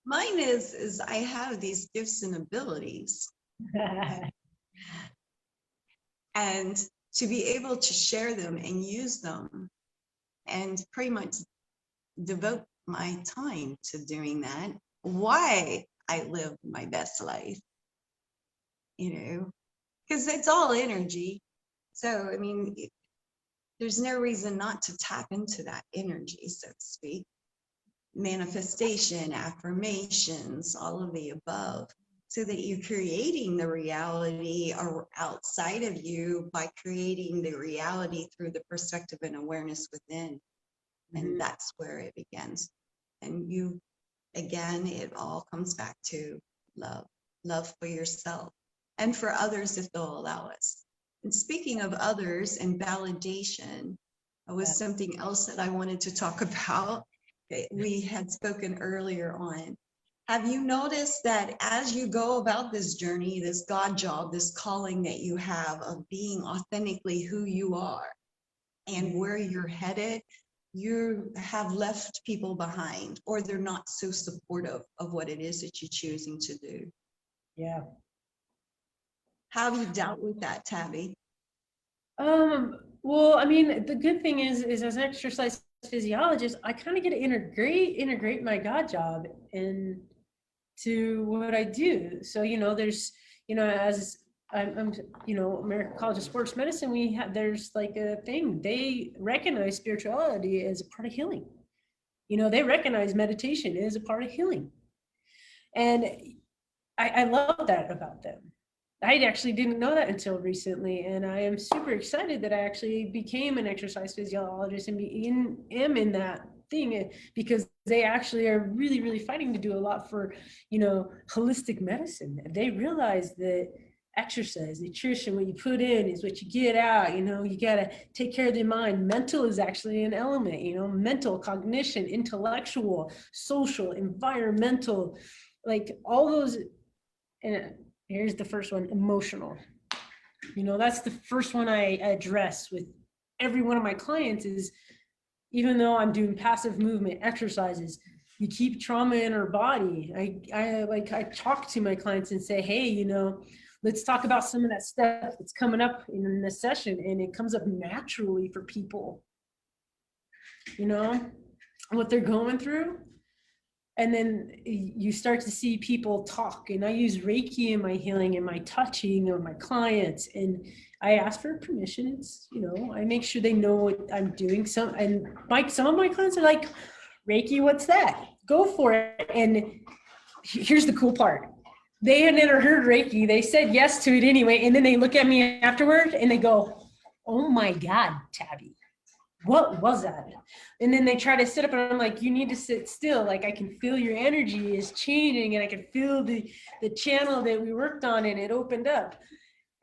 Mine is I have these gifts and abilities, and to be able to share them and use them and pretty much devote my time to doing that, why I live my best life, because it's all energy. So, I mean, there's no reason not to tap into that energy, so to speak. Manifestation, affirmations, all of the above, so that you're creating the reality outside of you by creating the reality through the perspective and awareness within. And that's where it begins. And again, it all comes back to love for yourself and for others if they'll allow us. And speaking of others and validation, was something else that I wanted to talk about. We had spoken earlier on. Have you noticed that as you go about this journey, this God job, this calling that you have of being authentically who you are and where you're headed, you have left people behind, or they're not so supportive of what it is that you're choosing to do? Yeah. How have you dealt with that, Tabby? Well, I mean, the good thing is as an exercise physiologist, I kind of get to integrate my God job into what I do. So, there's, as I'm American College of Sports Medicine, there's like a thing, they recognize spirituality as a part of healing. They recognize meditation as a part of healing. And I love that about them. I actually didn't know that until recently, and I am super excited that I actually became an exercise physiologist and am in that thing, because they actually are really, really fighting to do a lot for, holistic medicine. They realize that exercise, nutrition, what you put in is what you get out. You got to take care of the mind. Mental is actually an element, mental, cognition, intellectual, social, environmental, like all those. And here's the first one, emotional. That's the first one I address with every one of my clients is, even though I'm doing passive movement exercises, we keep trauma in our body. I talk to my clients and say, hey, let's talk about some of that stuff that's coming up in this session. And it comes up naturally for people, what they're going through. And then you start to see people talk, and I use Reiki in my healing and my touching of my clients. And I ask for permission. It's, I make sure they know what I'm doing. Some of my clients are like, Reiki, what's that? Go for it. And here's the cool part. They had never heard Reiki. They said yes to it anyway. And then they look at me afterward and they go, oh my God, Tabby, what was that? And then they try to sit up, and I'm like, you need to sit still. Like, I can feel your energy is changing, and I can feel the channel that we worked on, and it opened up.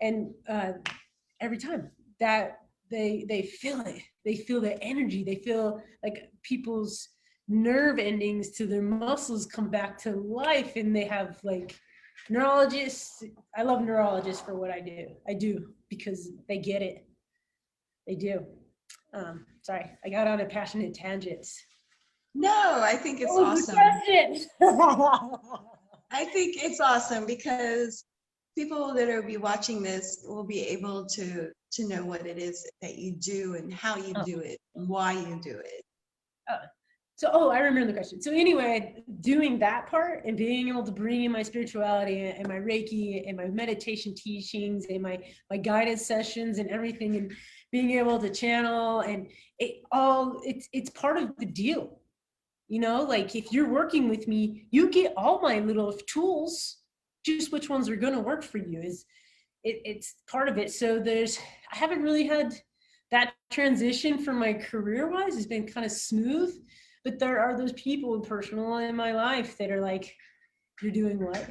And every time that they feel it, they feel the energy, they feel like people's nerve endings to their muscles come back to life. And they have like neurologists. I love neurologists for what I do because they get it. They do. Sorry, I got on a passionate tangents. No, I think it's awesome. I think it's awesome because people that will be watching this will be able to know what it is that you do and how you do it and why you do it. I remember the question. So anyway, doing that part and being able to bring in my spirituality and my Reiki and my meditation teachings and my guided sessions and everything, and being able to channel, and it's part of the deal. Like, if you're working with me, you get all my little tools, just which ones are going to work for you it's part of it. So I haven't really had that transition from my career wise. It's been kind of smooth, but there are those people personal in my life that are like, you're doing what?